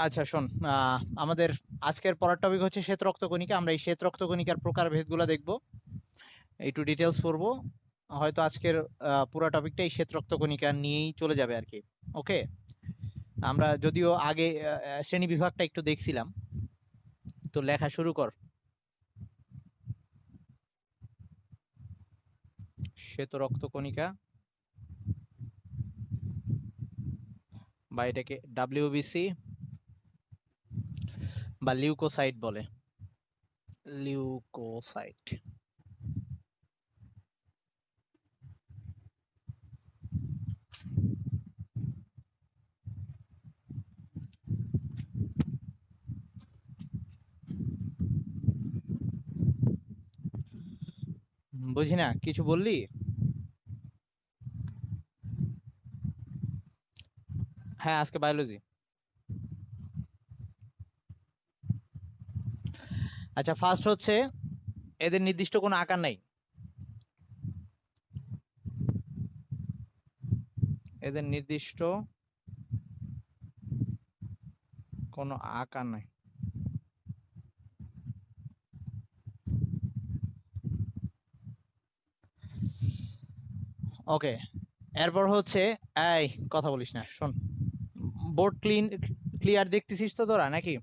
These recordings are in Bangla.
আচ্ছা শোন, আমাদের আজকের পড়ার টপিক হচ্ছে শ্বেত রক্তকণিকা। আমরা এই শ্বেত রক্তকণিকার প্রকারভেদগুলো দেখব, একটু ডিটেলস পড়বো। হয়তো আজকের পুরো টপিকটা এই শ্বেত রক্তকণিকা নিয়েই চলে যাবে আর কি। ওকে, আমরা যদিও আগে শ্রেণী বিভাগটা একটু দেখছিলাম, তো লেখা শুরু কর। শ্বেত রক্তকণিকা বা এটাকে ডাব্লিউবিসি বা লিউকোসাইট বলে। লিউকোসাইট। বুঝি না, কিছু বললি? হ্যাঁ, আজকে বায়োলজি। আচ্ছা, ফার্স্ট হচ্ছে এদের নির্দিষ্ট কোনো আকার নাই। এদের নির্দিষ্ট কোনো আকার নাই। ওকে, এরপর হচ্ছে, এই কথা বলিস না, শোন। বোর্ড ক্লিয়ার দেখতেছিস তো তোরা নাকি?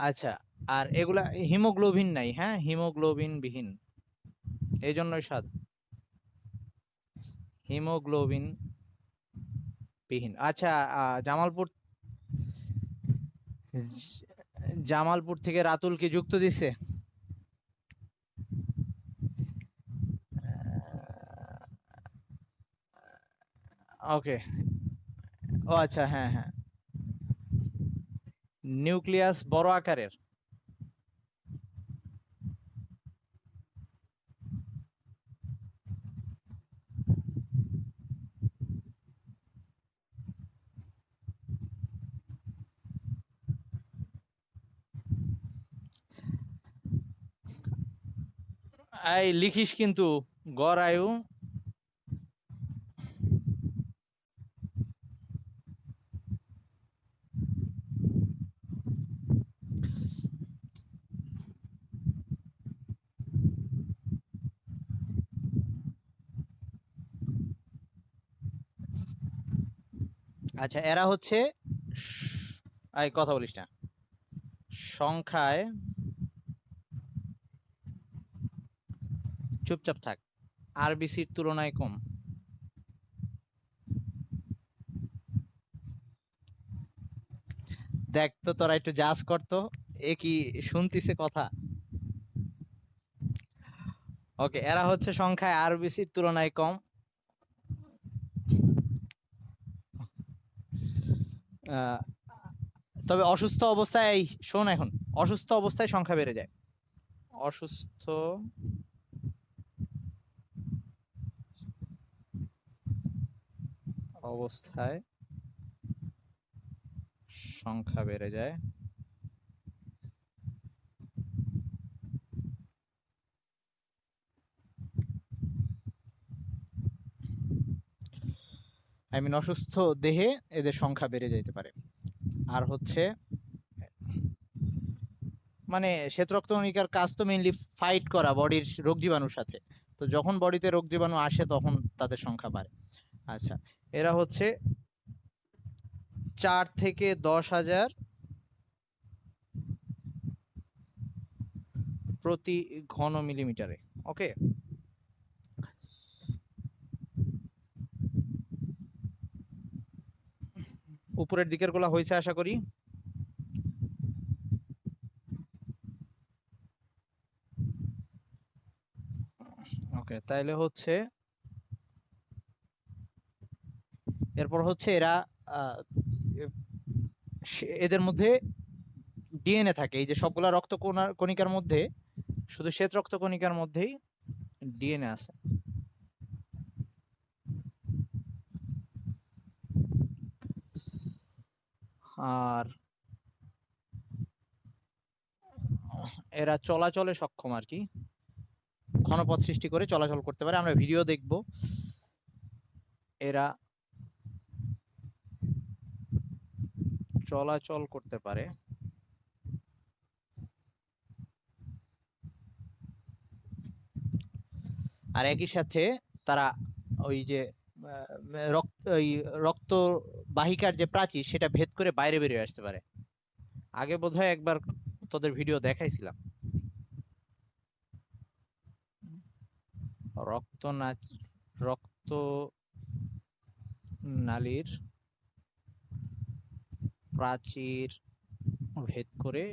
আচ্ছা, আর এগুলা হিমোগ্লোবিন নাই, হ্যাঁ, হিমোগ্লোবিন বিহীন, এই জন্যই স্বাদ। হিমোগ্লোবিন বিহীন। আচ্ছা, জামালপুর, জামালপুর থেকে রাতুল কি যুক্ত দিছে? ওকে, ও আচ্ছা, হ্যাঁ হ্যাঁ, নিউক্লিয়াস বড় আকারের। এই লিখিস কিন্তু, গড় আয়ু। আচ্ছা, এরা হচ্ছে এই কথা বলিস না, সংখ্যায় চুপচাপ থাক, আরবিসির তুলনায় কম। দেখ তো, তোরা একটু জাজ করতো, এ কি শুনতিছে কথা? ওকে, এরা হচ্ছে সংখ্যায় আরবিসির তুলনায় কম। আহ, তবে অসুস্থ অবস্থায়, এই শোন এখন, অসুস্থ অবস্থায় সংখ্যা বেড়ে যায়। অসুস্থ অবস্থায় সংখ্যা বেড়ে যায়। আই মিন অসুস্থ দেহে এদের সংখ্যা বেড়ে যেতে পারে। আর হচ্ছে, মানে শ্বেত রক্তকণিকার কাজ তো মেইনলি ফাইট করা বডির রোগ জীবাণুর সাথে। তো যখন বডিতে রোগ জীবাণু আসে তখন তাদের সংখ্যা বাড়ে। আচ্ছা, এরা হচ্ছে 4 থেকে 10,000 প্রতি ঘন মিলিমিটারে। ওকে, উপরের দিকের গুলা হয়েছে আশা করি। ওকে, তাইলে হচ্ছে এরপর হচ্ছে এরা আহ, এদের মধ্যে ডিএনএ থাকে। এই যে সবগুলা রক্ত কণিকার মধ্যে শুধু শ্বেত রক্ত কণিকার মধ্যেই ডিএনএ আছে। আর এরা চলাচলে সক্ষম আর কি, ঘনপথ সৃষ্টি করে চলাচল করতে পারে। আমরা ভিডিও দেখব। এরা চলাচল করতে পারে আর একই সাথে তারা ওই যে রক্ত বাহিকার যে প্রাচীর সেটা ভেদ করে বাইরে বেরিয়ে আসতে পারে। আগে বোধহয় একবার তোদের ভিডিও দেখাইছিলাম। রক্ত নালীর প্রাচীর ভেদ করে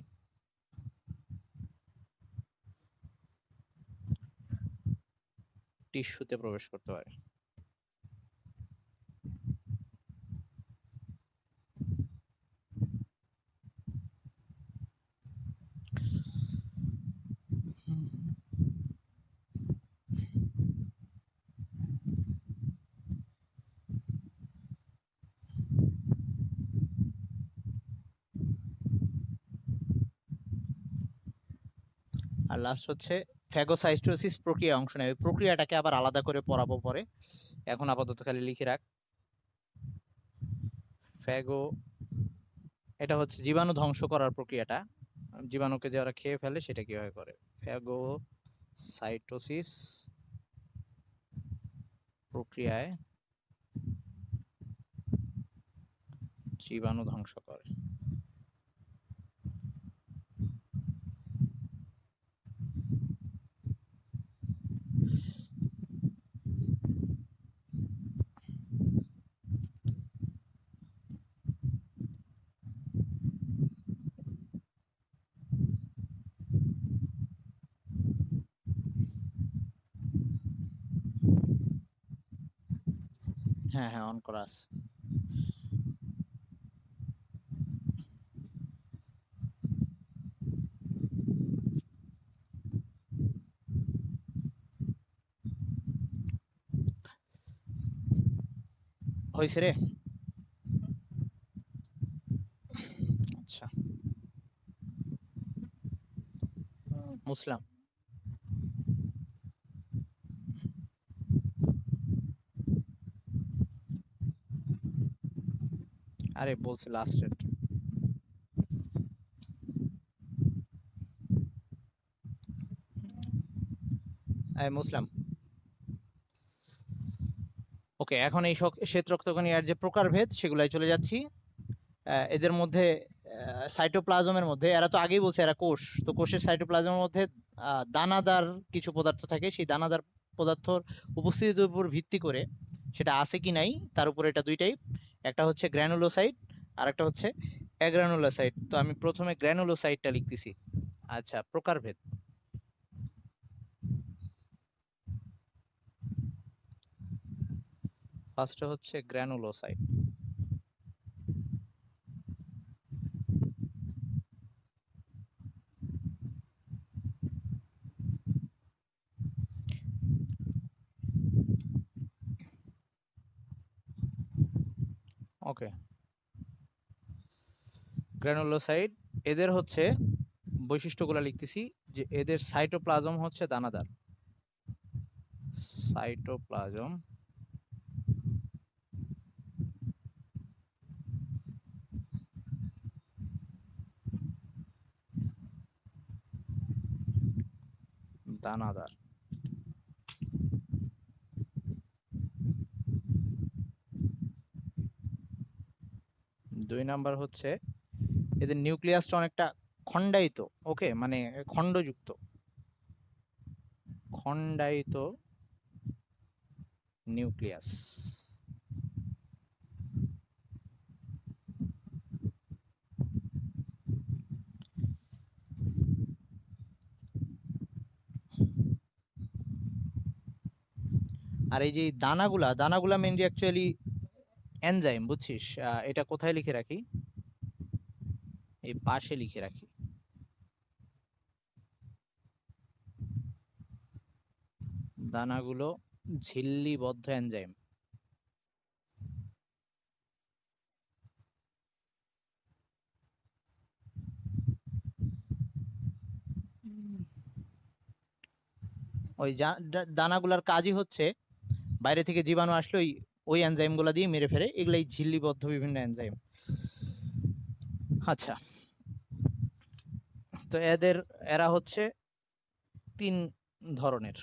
টিস্যুতে প্রবেশ করতে পারে। আর লাস্ট হচ্ছে ফ্যাগোসাইটোসিস প্রক্রিয়া অংশ নেয়। ওই প্রক্রিয়াটাকে আবার আলাদা করে পড়াবো পরে, এখন আপাতত খালি লিখে রাখ। ফ্যাগো এটা হচ্ছে জীবাণু ধ্বংস করার প্রক্রিয়াটা, জীবাণুকে যারা খেয়ে ফেলে সেটা কিভাবে করে। ফ্যাগোসাইটোসিস প্রক্রিয়ায় জীবাণু ধ্বংস করে। হ্যাঁ হ্যাঁ, অন করা আছে। হয়েছে রে? আচ্ছা, মুসলাম। আরে বলছি লাস্টের। মুসলাম। ওকে, এখন এই শ্বেত রক্তকণিকার যে প্রকারভেদ সেগুলাই চলে যাচ্ছি। এদের মধ্যে সাইটোপ্লাজমের মধ্যে, এরা তো আগেই বলছে এরা কোষ, তো কোষের সাইটোপ্লাজমের মধ্যে দানাদার কিছু পদার্থ থাকে। সেই দানাদার পদার্থর উপস্থিতির উপর ভিত্তি করে সেটা আছে কি নাই তার উপর এটা দুই টাইপ, একটা হচ্ছে গ্র্যানুলোসাইট আর একটা হচ্ছে অ্যাগ্রানুলোসাইট। তো আমি প্রথমে গ্র্যানুলোসাইটটা লিখতেছি। আচ্ছা, প্রকারভেদ। ফার্স্টে হচ্ছে গ্র্যানুলোসাইট। ওকে, গ্র্যানুলোসাইট এদের হচ্ছে বৈশিষ্ট্যগুলো লিখতেছি যে এদের সাইটোপ্লাজম হচ্ছে দানাদার। সাইটোপ্লাজম দানাদার। দুই নাম্বার হচ্ছে এদের নিউক্লিয়াসটা অনেকটা খণ্ডায়িত। ওকে, মানে খণ্ডযুক্ত, খণ্ডায়িত নিউক্লিয়াস। আর এই যে দানাগুলা মেনলি অ্যাকচুয়ালি এনজাইম, বুঝছিস? এটা কোথায় লিখে রাখি? এই পাশে লিখে রাখি। দানাগুলো ঝিল্লিবদ্ধ এনজাইম। ওই দানাগুলার কাজই হচ্ছে বাইরে থেকে জীবাণু আসলে ওই এনজাইম গুলা দিয়ে মেরে ফেলে। এগুলাই ঝিল্লিবদ্ধ বিভিন্ন এনজাইম। আচ্ছা, তো এরা হচ্ছে তিন ধরনের।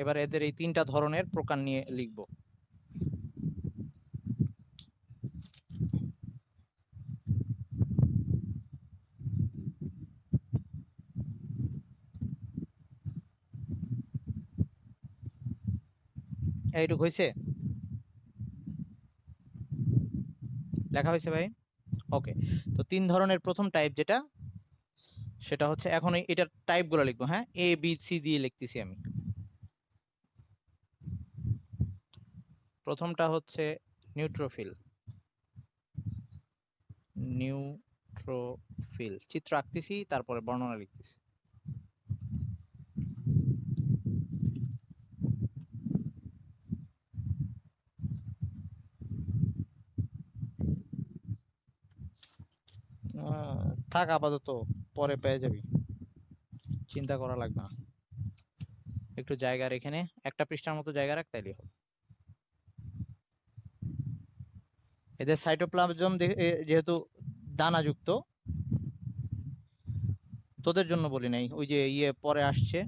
এবার এদের এই তিনটা ধরনের প্রকার নিয়ে লিখব। এইটুক হয়েছে, লেখা হয়েছে ভাই? ওকে, তো তিন ধরনের প্রথম টাইপ যেটা, সেটা হচ্ছে এখন এটার টাইপ গুলো লিখবো। হ্যাঁ, এ বি সি দিয়ে লিখতেছি আমি। প্রথমটা হচ্ছে নিউট্রোফিল। চিত্র আঁকতেছি, তারপরে বর্ণনা লিখতেছি। থাক আপাতত, পরে পেয়ে যাবি, চিন্তা করা লাগবে না। একটু জায়গা রেখে নে, একটা পৃষ্ঠার মতো জায়গা রাখ, তাইলে হবে। এদের সাইটোপ্লাজম যেহেতু দানাযুক্ত, তোদের জন্য বলি নাই, ওই যে পরে আসছে,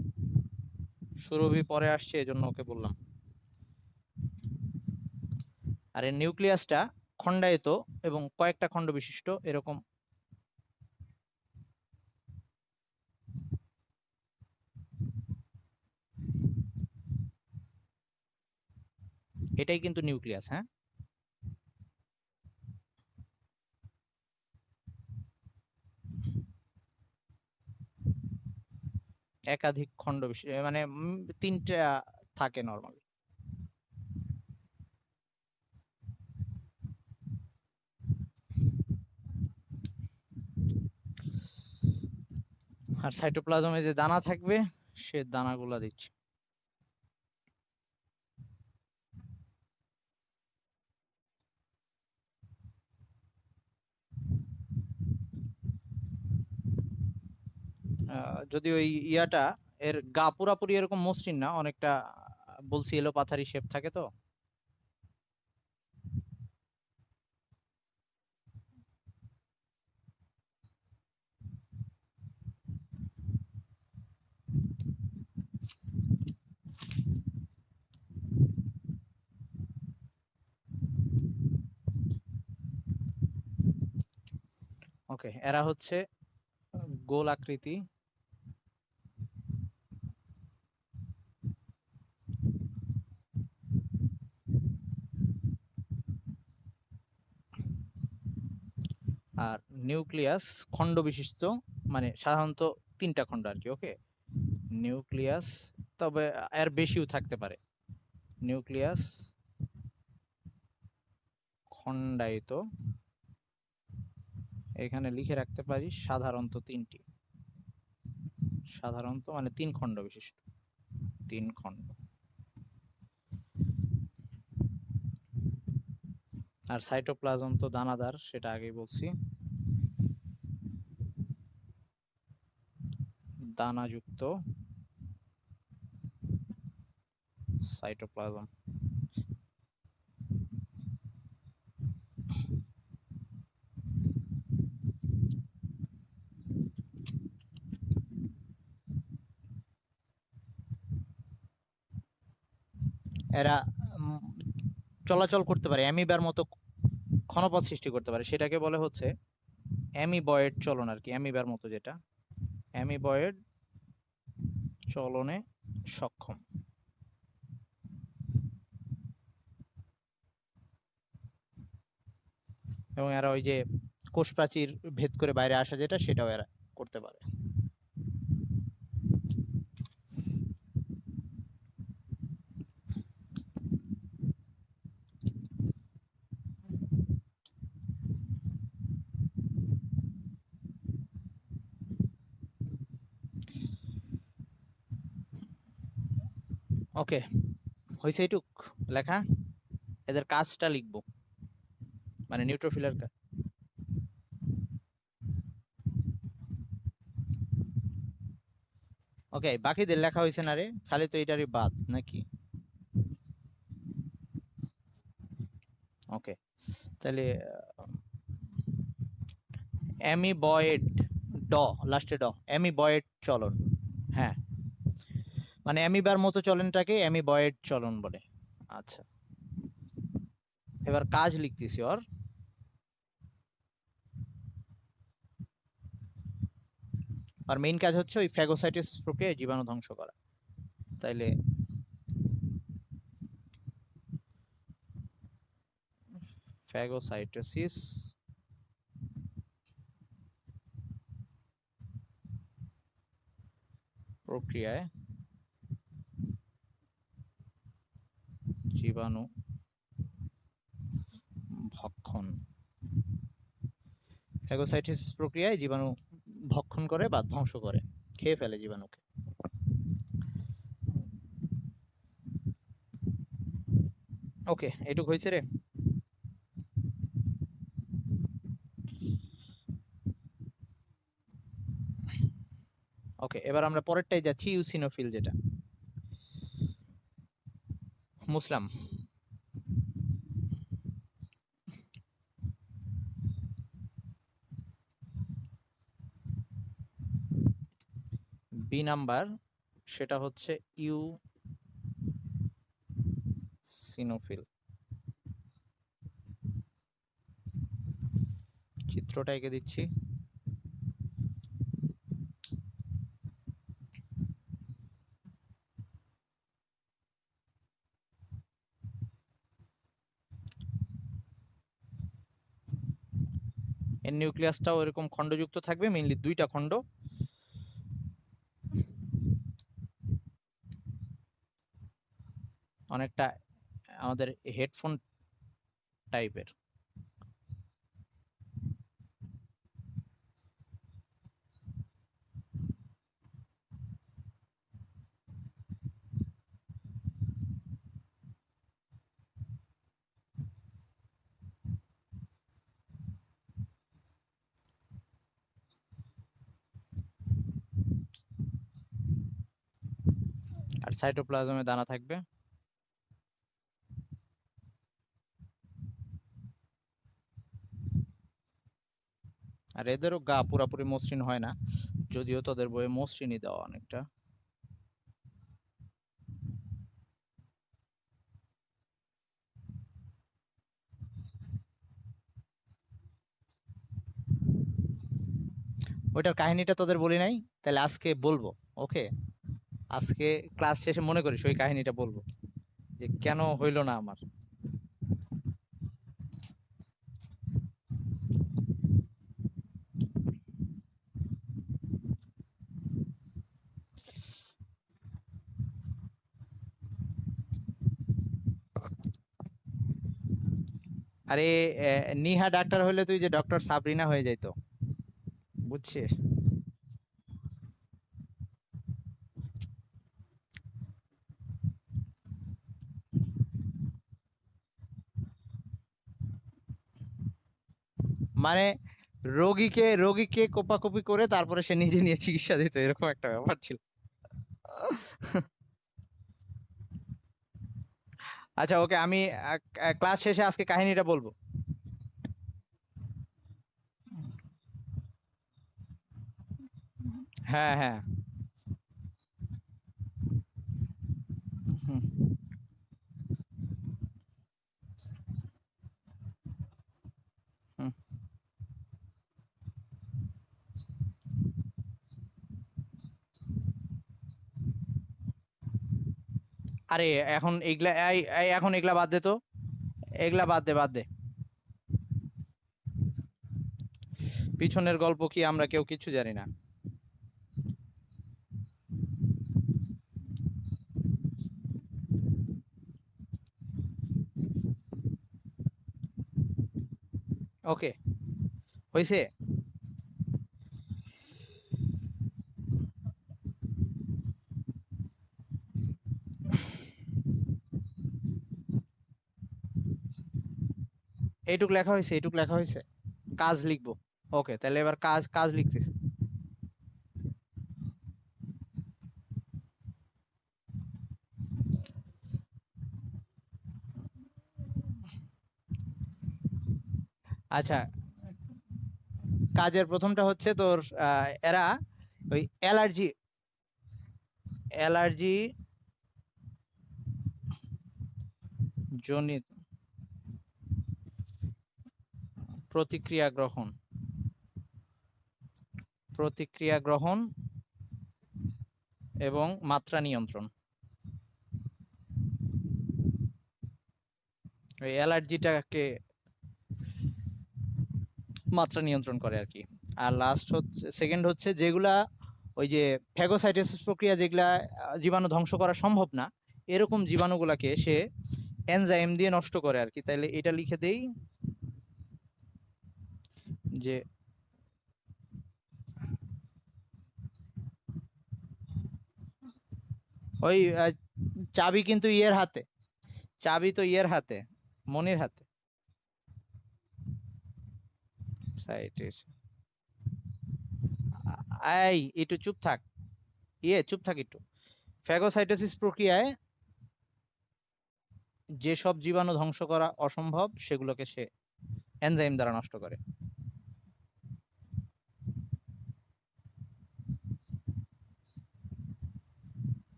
সুরভি পরে আসছে, এজন্য ওকে বললাম। আর এর নিউক্লিয়াসটা খণ্ডায়িত এবং কয়েকটা খণ্ড বিশিষ্ট, এরকম। এটাই কিন্তু নিউক্লিয়াস। হ্যাঁ, একাধিক খণ্ড বিশিষ্ট, মানে তিনটা থাকে নরমালি। আর সাইটোপ্লাজমে যে দানা থাকবে, সে দানাগুলা দিচ্ছে। যদি ওই ইয়াটা, এর গা পুরাপুরি এরকম মসৃণ না, অনেকটা বলছি এলো পাথারি শেপ থাকে তো। ওকে, এরা হচ্ছে গোল আকৃতি, আর নিউক্লিয়াস খণ্ড বিশিষ্ট, মানে সাধারণত তিনটা খণ্ড আর কি। ওকে, নিউক্লিয়াস, তবে এর বেশিও থাকতে পারে। নিউক্লিয়াস খণ্ডায়িত, এখানে লিখে রাখতে পারি সাধারণত তিনটি, সাধারণত মানে তিন খণ্ড বিশিষ্ট, তিন খণ্ড। আর সাইটোপ্লাজম তো দানাদার, সেটা আগেই বলছি, দানাযুক্ত সাইটোপ্লাজম। এরা চলাচল করতে পারে, অ্যামিবার মতো ক্ষণপথ সৃষ্টি করতে পারে, সেটাকে বলে হচ্ছে অ্যামিবয়েড চলন আর কি। অ্যামিবার মতো যেটা, অ্যামিবয়েড চলনে সক্ষম। এবং এরা ওই যে কোষ প্রাচীর ভেদ করে বাইরে আসা যেটা, সেটাও এরা করতে পারে। ওকে, হয়েছে এইটুক লেখা। এদের কাজটা লিখবো, মানে নিউট্রোফিলের কাজ। ওকে, বাকিদের লেখা হয়েছে না রে? খালি তো এটারই বাদ নাকি? ওকে, তাহলে অ্যামিবয়েড ড লাস্টে ড অ্যামিবয়েড চলন। হ্যাঁ, মানে অ্যামিবার মতো চলনটাকে অ্যামিবয়েড চলন বলে। আচ্ছা, এবার কাজ লিখতেছি ওর। আর মেইন কাজ হচ্ছে ওই ফ্যাগোসাইটিস প্রক্রিয়ায় জীবাণু ধ্বংস করা। তাইলে ফ্যাগোসাইটোসিস প্রক্রিয়ায় জীবাণু ভক্ষণ, ফ্যাগোসাইটোসিস প্রক্রিয়ায় জীবাণু ভক্ষণ করে বা ধ্বংস করে, খেয়ে ফেলে জীবাণুকে। ওকে, এটুক হয়েছে রে। ওকে, এবার আমরা পরেরটাই যাচ্ছি, ইউসিনোফিল, যেটা মুসলাম। বি নাম্বার, সেটা হচ্ছে ইউসিনোফিল। চিত্রটা এঁকে দিচ্ছি। এর নিউক্লিয়াসটাও এরকম খণ্ডযুক্ত থাকবে, মেইনলি দুইটা খণ্ড। অনেকটা আমাদের হেডফোন টাইপের। আর সাইটোপ্লাজমে দানা থাকবে। আর এদেরও গা পুরাপুরি মসৃণ হয় না, যদিও তোদের বইয়ে মসৃণই দেওয়া অনেকটা। ওইটার কাহিনীটা তোদের বলি নাই, তাহলে আজকে বলবো। ওকে, আজকে ক্লাস শেষে মনে করিস ওই কাহিনীটা বলবো, যে কেন হইলো না আমার। আরে নিহা ডাক্তার হইলে তুই যে ডক্টর সাবরিনা হয়ে যাইতো, বুঝছিস? মানে রোগীকে রোগীকে কোপাকুপি করে তারপরে সে নিজে নিয়ে চিকিৎসা দিত, এরকম একটা ব্যাপার ছিল। আচ্ছা, ওকে, আমি ক্লাস শেষে আজকে কাহিনীটা বলবো। হ্যাঁ, হ্যাঁ। হুম, হুম। আরে এখন এগুলা এখন এগুলা বাদ দে তো, এগুলা বাদ দে, বাদ দে। পিছনের গল্প কি আমরা কেউ কিছু জানি না। ওকে, হয়েছে। এইটুক লেখা হয়েছে, এইটুক লেখা হয়েছে। কাজ লিখবো। ওকে, তাহলে এবার কাজ কাজ লিখতেছি। আচ্ছা, কাজের প্রথমটা হচ্ছে তোর এরা ওই অ্যালার্জি অ্যালার্জি জনিত প্রতিক্রিয়া গ্রহণ এবং মাত্রা নিয়ন্ত্রণ। ওই অ্যালার্জিটাকে মাত্রা নিয়ন্ত্রণ করে আর কি। আর লাস্ট হচ্ছে, সেকেন্ড হচ্ছে যেগুলা ওই যে ফ্যাগোসাইটোসিস প্রক্রিয়া, যেগুলা জীবাণু ধ্বংস করা সম্ভব না, এরকম জীবাণুগুলাকে সে এনজাইম দিয়ে নষ্ট করে আর কি। তাইলে এটা লিখে দেই যে ওই চাবি কিন্তু ইয়ের হাতে, চাবি তো ইয়ের হাতে, মনির হাতে। এই একটু চুপ থাক, চুপ থাক একটু। ফ্যাগোসাইটোসিস প্রক্রিয়ায় যেসব জীবাণু ধ্বংস করা অসম্ভব সেগুলোকে সে এনজাইম দ্বারা নষ্ট করে।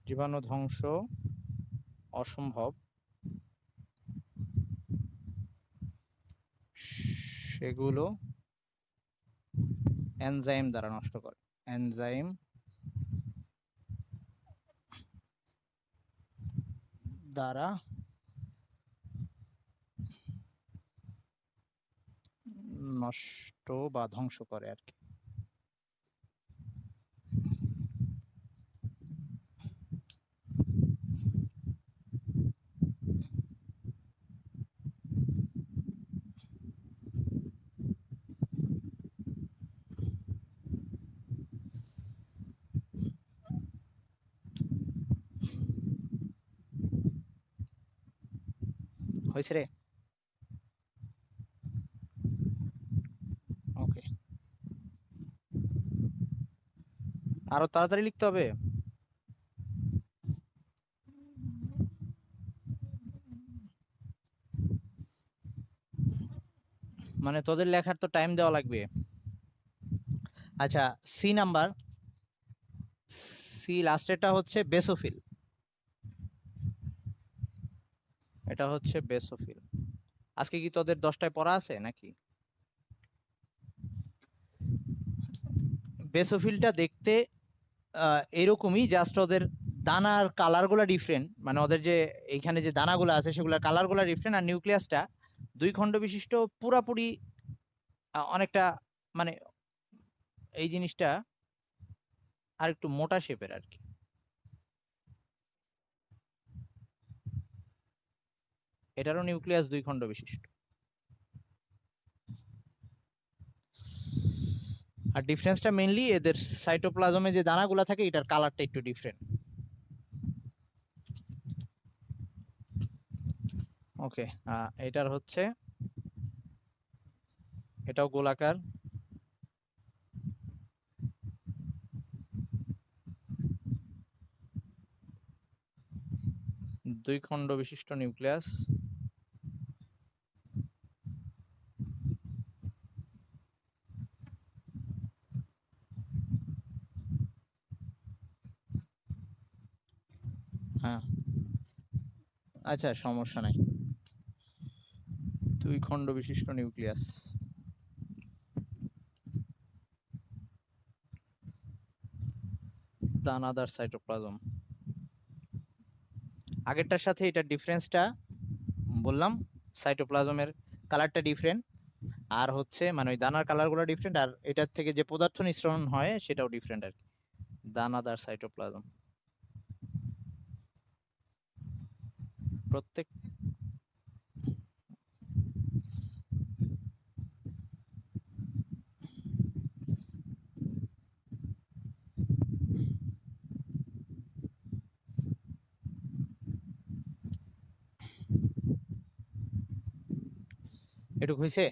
জীবাণু ধ্বংস অসম্ভব সেগুলো এনজাইম দ্বারা নষ্ট করে, এনজাইম দ্বারা নষ্ট বা ধ্বংস করে আর কি। হয়েছে রে? ওকে, আরো তাড়াতাড়ি লিখতে হবে। মানে তোদের লেখার তো টাইম দেওয়া লাগবে। আচ্ছা, সি নাম্বার, সি লাস্টেরটা হচ্ছে বেসোফিল। এটা হচ্ছে বেসোফিল। আজকে কি তোদের 10টায় পড়া আছে নাকি? বেসোফিলটা দেখতে এরকমই, জাস্ট ওদের দানার কালারগুলো ডিফারেন্ট, মানে ওদের যে এইখানে যে দানাগুলো আছে সেগুলোর কালারগুলো ডিফারেন্ট। আর নিউক্লিয়াসটা 2 খণ্ড বিশিষ্ট, পুরাপুরি অনেকটা, মানে এই জিনিসটা আর একটু মোটা শেপের আর কি। এটারও নিউক্লিয়াস 2 খণ্ড বিশিষ্ট। আর ডিফারেন্সটা মেইনলি এদের সাইটোপ্লাজমে যে দানাগুলো থাকে এটার কালারটা একটু ডিফারেন্ট। ওকে, এটার হচ্ছে, এটাও গোলাকার, 2 খণ্ড বিশিষ্ট নিউক্লিয়াস। হ্যাঁ, আচ্ছা সমস্যা নাই। 2 খণ্ড বিশিষ্ট নিউক্লিয়াস, দানাদার সাইটোপ্লাজম। আগেরটার সাথে এটার ডিফারেন্সটা বললাম, সাইটোপ্লাজমের কালারটা ডিফারেন্ট, আর হচ্ছে মানে ওই দানার কালারগুলো ডিফারেন্ট, আর এটার থেকে যে পদার্থ নিঃসরণ হয় সেটাও ডিফারেন্ট আর কি। দানাদার সাইটোপ্লাজম প্রত্যেক। এটুকু হয়েছে?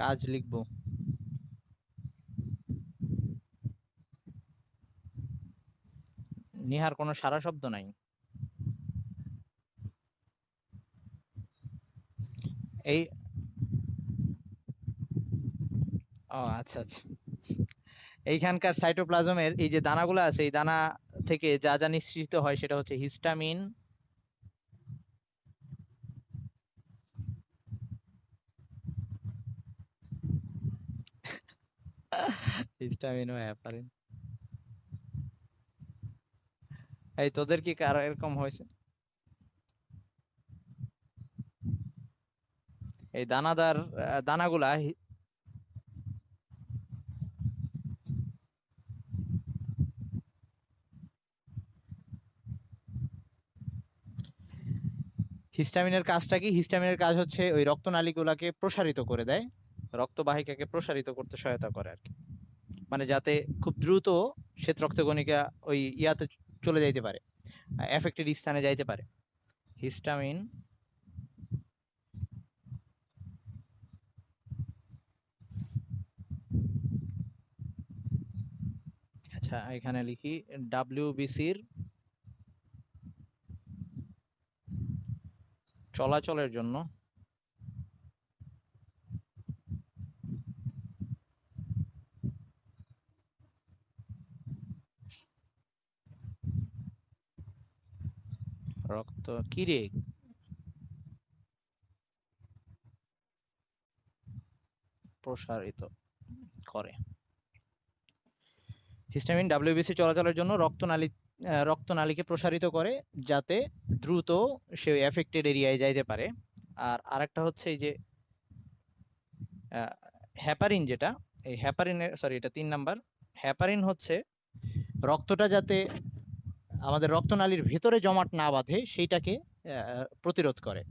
কাজ লিখবো। নিহার কোনো সারা শব্দ নাই। এই ও আচ্ছা আচ্ছা, এইখানকার সাইটোপ্লাজমের এই যে দানাগুলো আছে, এই দানা থেকে যা যা নিঃসৃত হয় সেটা হচ্ছে হিস্টামিন, হিস্টামিন ও হ্যাপারিন। এই তোদের কি কার এরকম হয়েছে? এই দানাদার দানাগুলা হিস্টামিনের কাজটা কি? হিস্টামিনের কাজ হচ্ছে ওই রক্তনালীগুলাকে প্রসারিত করে দেয়, রক্তবাহিকাকে প্রসারিত করতে সহায়তা করে আর কি, মানে যাতে খুব দ্রুত শ্বেত রক্তকণিকা ওই ইয়াতে চলে যাইতে পারে, এফেক্টেড স্থানে যাইতে পারে। হিস্টামিন আচ্ছা এখানে লিখি ডাব্লিউবিসির চলাচলের জন্য রক্ত কি রে প্রসারিত করে। হিস্টামিন ডাব্লিউবিসি চলাচলের জন্য রক্তনালীকে প্রসারিত করে যাতে দ্রুত সে এফেক্টেড এরিয়ায় যাইতে পারে। আর আরেকটা হচ্ছে এই যে হ্যাপারিন, যেটা এই হ্যাপারিনের, সরি এটা 3 নাম্বার, হ্যাপারিন হচ্ছে রক্তটা যাতে আমাদের রক্তনালীর ভিতরে জমাট না বাঁধে সেইটাকে প্রতিরোধ করে।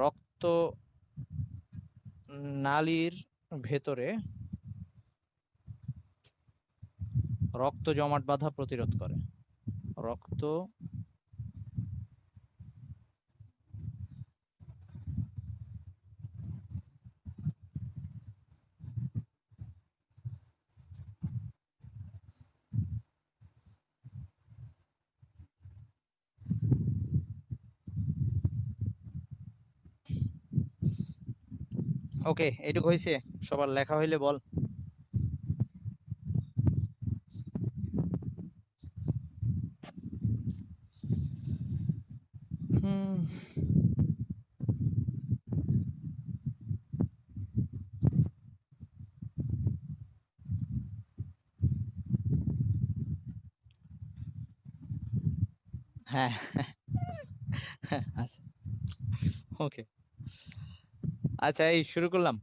রক্ত নালীর ভেতরে রক্ত জমাট বাঁধা প্রতিরোধ করে। রক্ত ওকে, এইটুকু হয়েছে? সবার লেখা হইলে বল। হুম, হ্যাঁ আচ্ছা ওকে, আচ্ছা এই শুরু করলাম।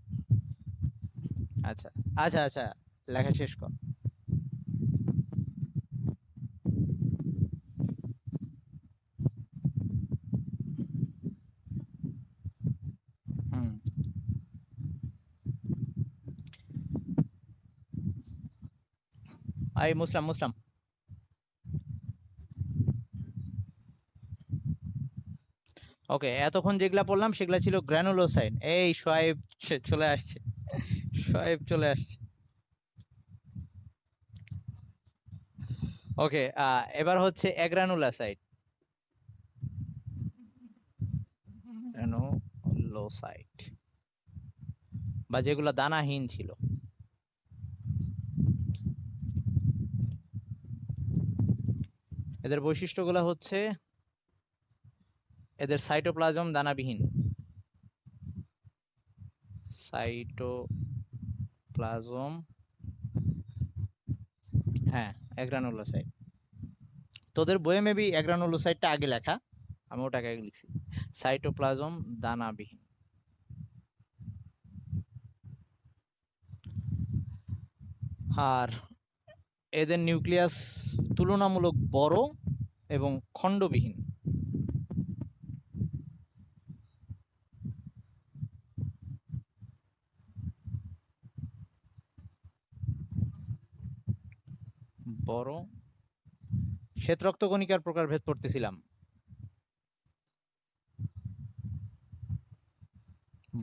আচ্ছা আচ্ছা আচ্ছা, লেখা শেষ কর। হুম, এই মুসলাম মুসলাম। ওকে, এতক্ষণ যেগুলা পড়লাম সেগুলা ছিল গ্রানুলোসাইট। এই সোয়েব চলে আসছে, সোয়েব চলে আসছে। ওকে, এবার হচ্ছে অ্যাগ্রানুলোসাইট। গ্রানুলোসাইট বা যেগুলা দানাহীন ছিল। এদের বৈশিষ্ট্যগুলো হচ্ছে এদের সাইটোপ্লাজম দানাবিহীন, সাইটোপ্লাজম, হ্যাঁ অ্যাগ্রানুলোসাইট। তোদের বইয়ে মেবি অ্যাগ্রানুলোসাইটটা আগে লেখা, আমি ওটাকে আগে লিখছি। সাইটোপ্লাজম দানাবিহীন। আর এদের নিউক্লিয়াস তুলনামূলক বড় এবং খণ্ডবিহীন। বড়, শ্বেত রক্তকণিকার প্রকারভেদ পড়তেছিলাম।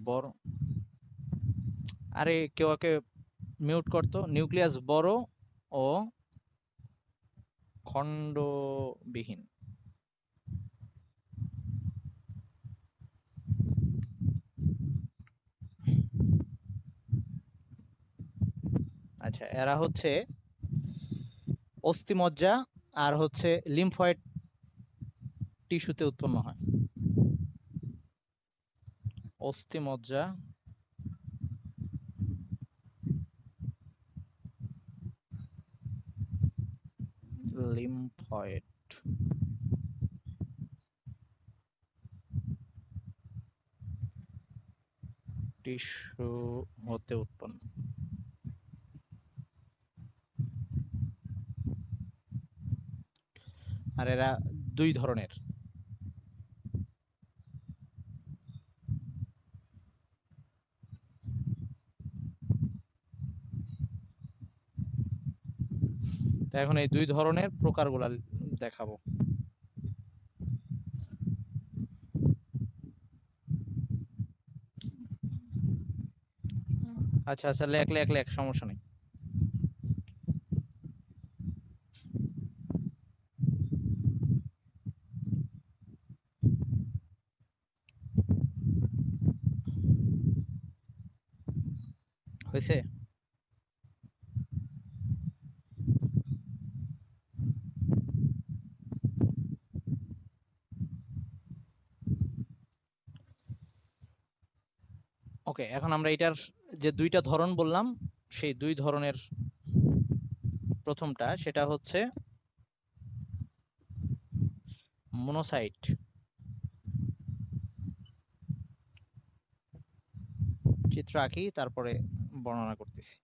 বড়, আরে কেউ মিউট করতো। নিউক্লিয়াস বড় ও খণ্ডবিহীন। আচ্ছা, এরা হচ্ছে অস্থিমজ্জা আর হচ্ছে লিম্ফয়েড টিস্যুতে উৎপন্ন হয়। অস্থিমজ্জা, লিম্ফয়েড টিস্যু হতে উৎপন্ন। আর এরা দুই ধরনের। তো এখন এই দুই ধরনের প্রকারগুলা দেখাবো। আচ্ছা আচ্ছা, লেখ লেখ লেখ, সমস্যা নেই। হয়েছে? ওকে, এখন আমরা এটার যে দুইটা ধরন বললাম, সেই দুই ধরনের প্রথমটা সেটা হচ্ছে মনোসাইট। চিত্র আঁকি, তারপরে বর্ণনা করতেছি।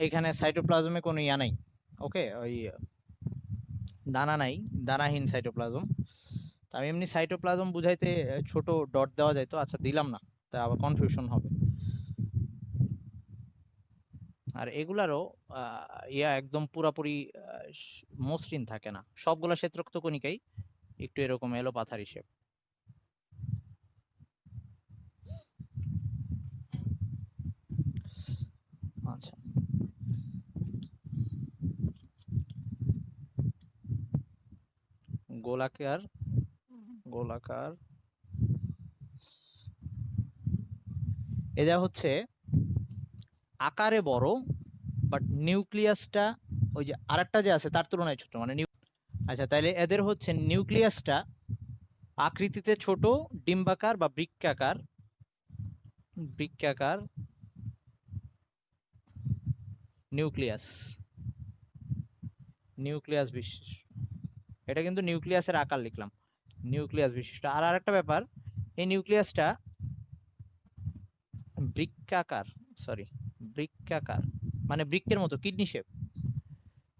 এখানে সাইটোপ্লাজমে কোনো ইয়া নাই। ওকে, ওই দানা নাই, দানাহীন সাইটোপ্লাজম। তা আমি এমনি সাইটোপ্লাজম বুঝাইতে ছোট ডট দেওয়া যায়, তো আচ্ছা দিলাম না, তা আবার কনফিউশন হবে। আর এগুলারও ইয়া একদম পুরাপুরি মসৃণ থাকে না, সবগুলা শ্বেতরক্ত কণিকাই একটু এরকম এলো পাথার হিসেব। আচ্ছা, গোলাকার, গোলাকার এরা হচ্ছে আকারে বড়, বাট নিউক্লিয়াসটা ওই যে আরেকটা যে আছে তার তুলনায় ছোট, মানে আচ্ছা, তাইলে এদের হচ্ছে নিউক্লিয়াসটা আকৃতিতে ছোট, ডিম্বাকার বা বৃক্কাকার, বৃক্কাকার নিউক্লিয়াস, নিউক্লিয়াস বিশিষ্ট। এটা কিন্তু নিউক্লিয়াসের আকার লিখলাম, নিউক্লিয়াস বিশিষ্ট। আর আরেকটা ব্যাপার, এই নিউক্লিয়াসটা বৃক্কাকার, সরি বৃক্কাকার মানে বৃক্কের মতো, কিডনি শেপ,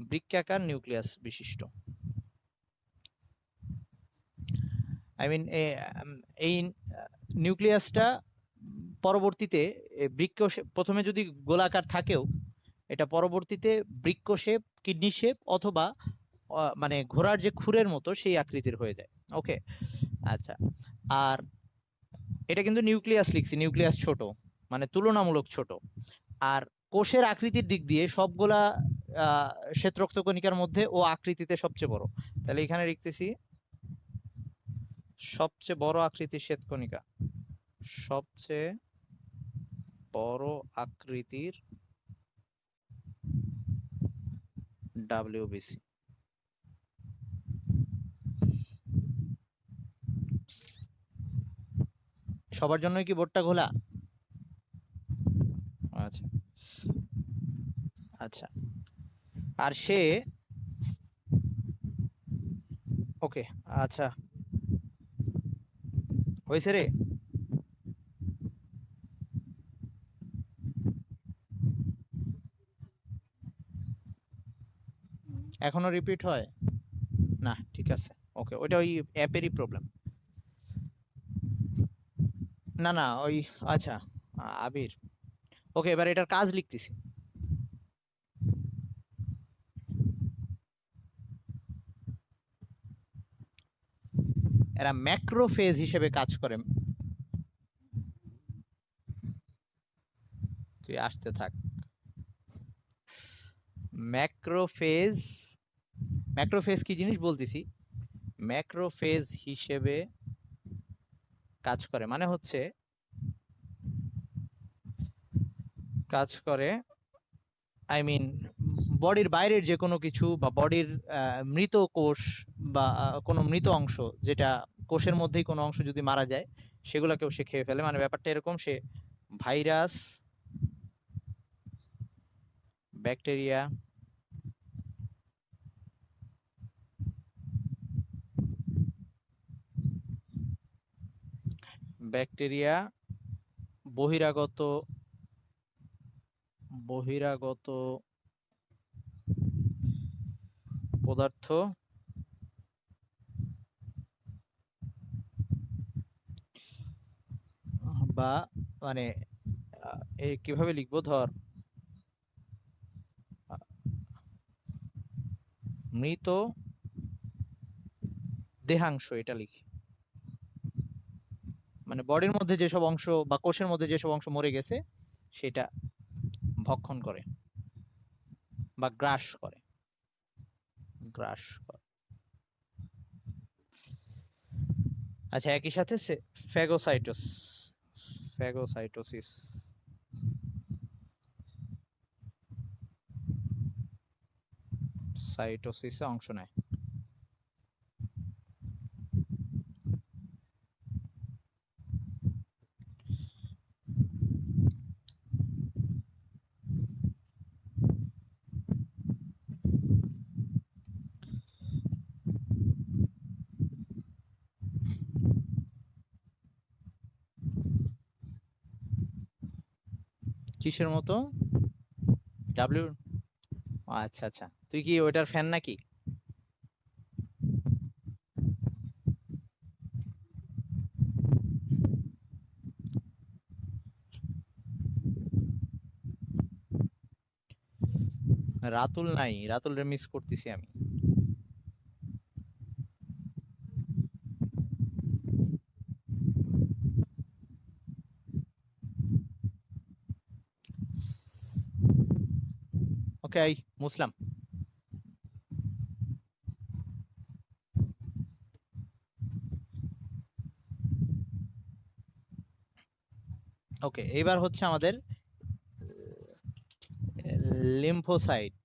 বৃক্কাকার নিউক্লিয়াস বিশিষ্ট। আই মিন এই নিউক্লিয়াসটা পরবর্তীতে বৃক্ক প্রথমে যদি গোলাকার থাকেও, এটা পরবর্তীতে বৃক্ক শেপ, কিডনি শেপ, অথবা মানে ঘোড়ার যে খুরের মতো সেই আকৃতির হয়ে যায়। ওকে, আচ্ছা। আর এটা কিন্তু নিউক্লিয়াস লিখছি, নিউক্লিয়াস ছোট, মানে তুলনামূলক ছোট। আর কোষের আকৃতির দিক দিয়ে সবগুলা শ্বেতরক্ত কণিকার মধ্যে ও আকৃতিতে সবচেয়ে বড়। তাহলে এখানে লিখতেছি সবচেয়ে বড় আকৃতির শ্বেতকণিকা, সবচেয়ে বড় আকৃতির ডাব্লিউবিসি। সবার জন্য কি বোর্ডটা খোলা? আচ্ছা, আচ্ছা, আর সে ওকে, আচ্ছা হয়েছে রে। এখনো রিপিট হয় না? ঠিক আছে, ওকে, ওইটা ওই অ্যাপেরই প্রবলেম। না না ওই, আচ্ছা আবির, ওকে, এবার এটার কাজ লিখতেছি। এরা ম্যাক্রোফেজ হিসেবে কাজ করে। তুই আসতে থাক। ম্যাক্রোফেজ, ম্যাক্রোফেজ কি জিনিস বলতেছি। ম্যাক্রোফেজ হিসেবে কাজ করে মানে হচ্ছে কাজ করে, আই মিন বডির বাইরের যে কোনো কিছু বা বডির মৃত কোষ বা কোনো মৃত অংশ, যেটা কোষের মধ্যেই কোনো অংশ যদি মারা যায় সেগুলোকেও সে খেয়ে ফেলে। মানে ব্যাপারটা এরকম, সে ভাইরাস, ব্যাকটেরিয়া, ব্যাকটেরিয়া, বহিরাগত বহিরাগত পদার্থ বা মানে কিভাবে লিখবো, ধর মৃত দেহাংশ, এটা লিখি। মানে বডির মধ্যে যেসব অংশ বা কোষের মধ্যে যেসব অংশ মরে গেছে সেটা ভক্ষণ করে বা গ্রাস করে, গ্রাস করে। আচ্ছা, একই সাথে ফ্যাগোসাইটোস, ফ্যাগোসাইটোসিস, সাইটোসিসে অংশ নেয়। কিসের মতো? ডাব্লিউ, আচ্ছা আচ্ছা, তুই কি ওইটার ফ্যান নাকি? রাতুল নাই, রাতুল রে মিস করতেছি আমি। ওকে, আই মুসলাম। ওকে, এইবার হচ্ছে আমাদের লিম্ফোসাইট।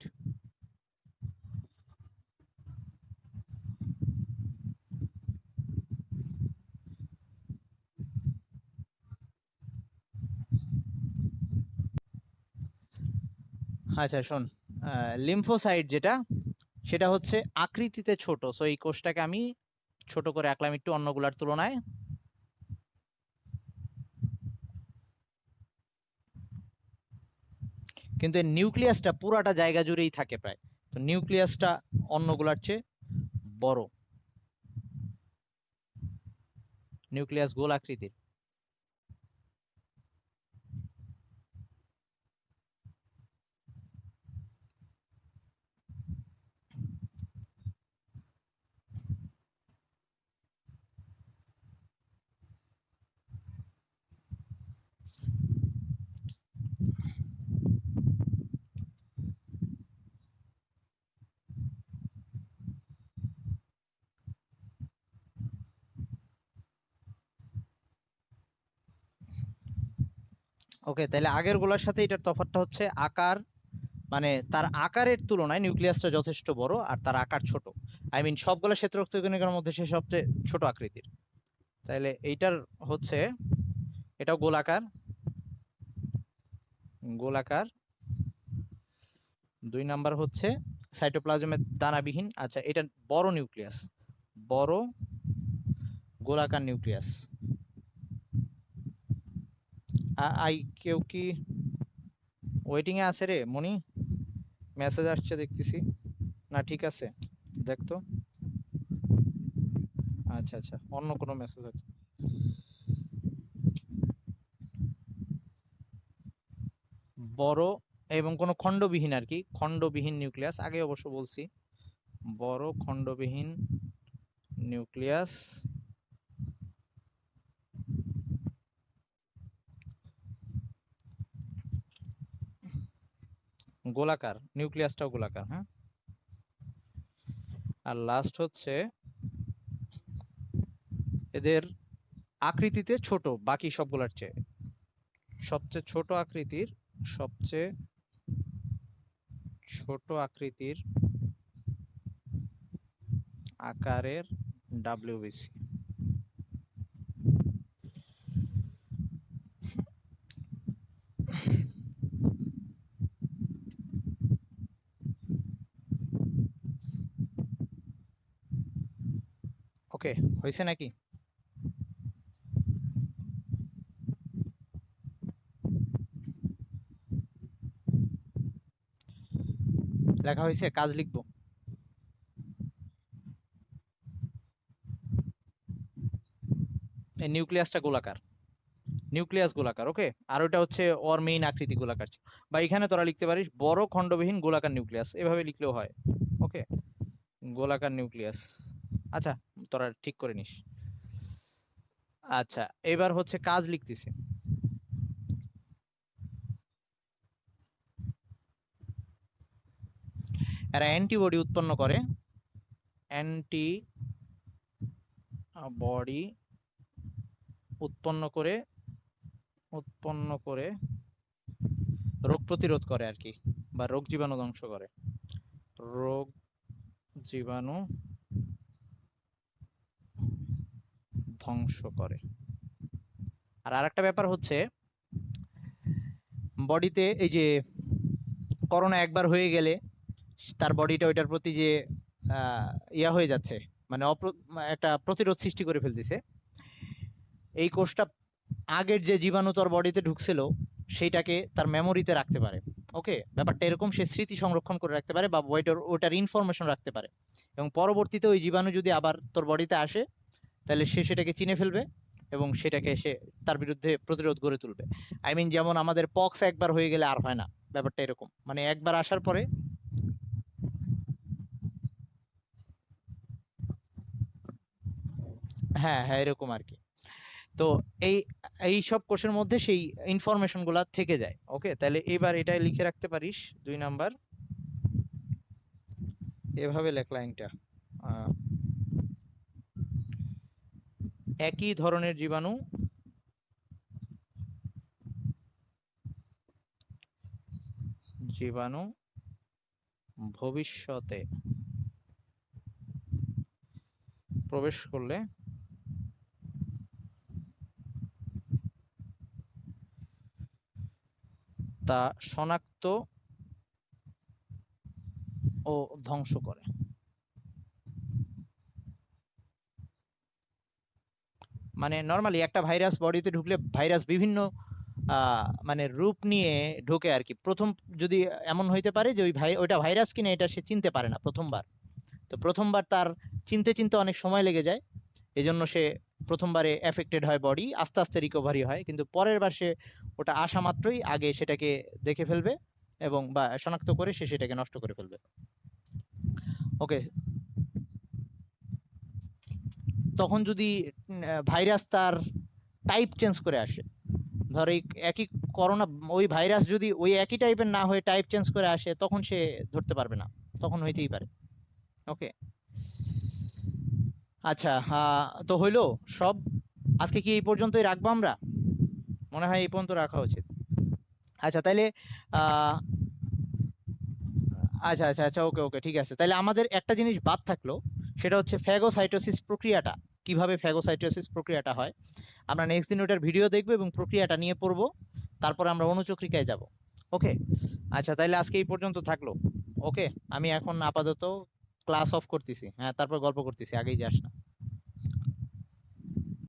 আচ্ছা শোন, লিম্ফোসাইট যেটা, সেটা হচ্ছে আকৃতিতে ছোট। সো এই কোষটাকে আমি ছোট করে আঁকলাম একটু অন্যগুলার তুলনায়। কিন্তু এর নিউক্লিয়াসটা পুরাটা জায়গা জুড়েই থাকে প্রায়। তো নিউক্লিয়াসটা অন্যগুলার চেয়ে বড়, নিউক্লিয়াস গোল আকৃতির। ওকে, তাহলে আগের গুলার সাথে এটার তফাৎটা হচ্ছে আকার, মানে তার আকারের তুলনায় নিউক্লিয়াসটা যথেষ্ট বড় আর তার আকার ছোট। আই মিন সবগুলো শ্বেতরক্তকণিকার মধ্যে সে সবচেয়ে ছোট আকৃতির। তাহলে এইটার হচ্ছে, এটাও গোলাকার, গোলাকার, 2 নাম্বার হচ্ছে সাইটোপ্লাজমের দানাবিহীন, আচ্ছা এটা বড় নিউক্লিয়াস, বড় গোলাকার নিউক্লিয়াস। আই কেউ কি ওয়েটিং এ আছে রে মনি? মেসেজ আসছে দেখতেছি না, ঠিক আছে দেখ তো। আচ্ছা আচ্ছা, অন্য কোনো মেসেজ আছে। বড় এবং কোনো খণ্ডবিহীন আর কি, খণ্ডবিহীন নিউক্লিয়াস, আগে অবশ্য বলছি বড় খণ্ডবিহীন নিউক্লিয়াস গোলাকার, নিউক্লিয়াসটাও গোলাকার। হ্যাঁ, আর লাস্ট হচ্ছে এদের আকৃতিতে ছোট, বাকি সবগুলোর চেয়ে সবচেয়ে ছোট আকৃতির, সবচেয়ে ছোট আকৃতির আকারের ডাব্লিউবিসি। ওকে, হয়েছে নাকি? লেখা হয়েছে, কাজ লিখবো। এই নিউক্লিয়াসটা গোলাকার, নিউক্লিয়াস গোলাকার, ওকে। আর ওটা হচ্ছে ওর মেইন আকৃতি গোলাকার। বা এখানে তোরা লিখতে পারিস বড় খণ্ডবিহীন গোলাকার নিউক্লিয়াস, এভাবে লিখলেও হয়। ওকে, গোলাকার নিউক্লিয়াস। আচ্ছা, তোরা ঠিক করে নিস। আচ্ছা, এবার হচ্ছে কাজ লিখতেছি। এরা অ্যান্টিবডি উৎপন্ন করে, অ্যান্টিবডি উৎপন্ন করে রোগ প্রতিরোধ করে আর কি, বা রোগ জীবাণু ধ্বংস করে, রোগ জীবাণু ধ্বংস করে। আর আরেকটা ব্যাপার হচ্ছে বডিতে এই যে করোনা একবার হয়ে গেলে তার বডিটা ওইটার প্রতি যে ইয়া হয়ে যাচ্ছে, মানে একটা প্রতিরোধ সৃষ্টি করে ফেলতেছে। এই কোষটা আগের যে জীবাণু তোর বডিতে ঢুকছিল সেইটাকে তার মেমোরিতে রাখতে পারে। ওকে, ব্যাপারটা এরকম, সে স্মৃতি সংরক্ষণ করে রাখতে পারে বা ওটার ইনফরমেশন রাখতে পারে, এবং পরবর্তীতে ওই জীবাণু যদি আবার তোর বডিতে আসে তাহলে সে সেটাকে চিনে ফেলবে এবং সেটাকে সে তার বিরুদ্ধে প্রতিরোধ গড়ে তুলবে। আই মিন যেমন আমাদের পক্স একবার হয়ে গেলে আর হয় না, ব্যাপারটা এরকম, মানে একবার আসার পরে। হ্যাঁ হ্যাঁ, এরকম আর কি। তো এই এই সব কোষের মধ্যে সেই ইনফরমেশন গুলা থেকে যায়। ওকে, তাহলে এবার এটা লিখে রাখতে পারিস 2 নাম্বার, এভাবে লেখ লাইনটা। একই ধরনের জীবাণু ভবিষ্যতে প্রবেশ করলে তা শনাক্ত ও ধ্বংস করে। মানে নর্মালি একটা ভাইরাস বডিতে ঢুকলে ভাইরাস বিভিন্ন মানে রূপ নিয়ে ঢোকে আর কি। প্রথম যদি এমন হইতে পারে যে ওইটা ভাইরাস কিনা এটা সে চিনতে পারে না প্রথমবার, তো প্রথমবার তার চিনতে চিনতে অনেক সময় লেগে যায়, এজন্য সে প্রথমবারে এফেক্টেড হয় বডি, আস্তে আস্তে রিকভারি হয়, কিন্তু পরের বার সে ওটা আসা মাত্রই আগে সেটাকে দেখে ফেলবে এবং বা শনাক্ত করে সে সেটাকে নষ্ট করে ফেলবে। ওকে, তখন যদি ভাইরাস তার টাইপ চেঞ্জ করে আসে, ধর এই একই করোনা, ওই ভাইরাস যদি ওই একই টাইপের না হয়ে টাইপ চেঞ্জ করে আসে তখন সে ধরতে পারবে না, তখন হইতেই পারে। ওকে, আচ্ছা, তো হইলো সব। আজকে কি এই পর্যন্তই রাখবো আমরা? মনে হয় এই পর্যন্ত রাখা উচিত। আচ্ছা তাইলে আহ আচ্ছা আচ্ছা আচ্ছা, ওকে ওকে, ঠিক আছে। তাহলে আমাদের একটা জিনিস বাদ থাকলো, সেটা হচ্ছে ফ্যাগোসাইটোসিস প্রক্রিয়াটা, কিভাবে ফ্যাগোসাইটোসিস প্রক্রিয়াটা হয়। আমরা নেক্সট দিন ওটার ভিডিও দেখবো এবং প্রক্রিয়াটা নিয়ে পড়বো, তারপর আমরা অণুচক্রিকায় যাব। ওকে, আচ্ছা তাইলে আজকে এই পর্যন্ত থাকলো। ওকে? আমি এখন আপাতত ক্লাস অফ করতেছি। হ্যাঁ, তারপর গল্প করতেছি। আগেই যাস না।